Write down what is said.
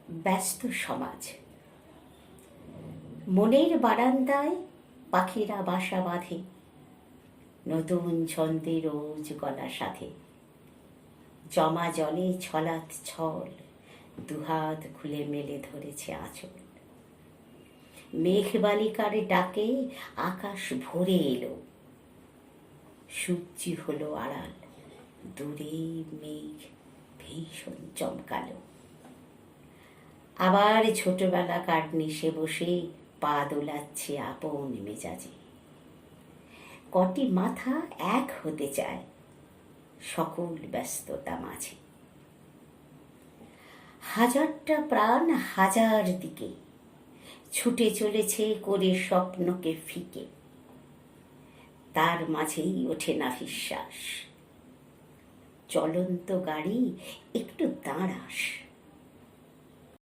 ব্যস্ত সমাজ। মনের বারান্দায় পাখিরা বাসা বাঁধে, নতুন ছন্দে রোজ গলা সাধে। জমা জলে ছলাৎ ছল, দুহাত খুলে মেলে ধরেছে আঁচল। মেঘবালিকার ডাকে আকাশ ভরে এলো, সূর্যি হলো আড়াল, দূরে মেঘ ভীষণ চমকালো। আবার ছোটবেলা কার্নিশে বসে পা দোলাচ্ছে আপন মেজাজে। কটি মাথা এক হতে চায় সকল ব্যস্ততা মাঝে। হাজারটা প্রাণ হাজার দিকে ছুটে চলেছে করে স্বপ্নকে ফিকে। তার মাঝেই ওঠে না বিশ্বাস, চলন্ত গাড়ি একটু দাঁড়াস।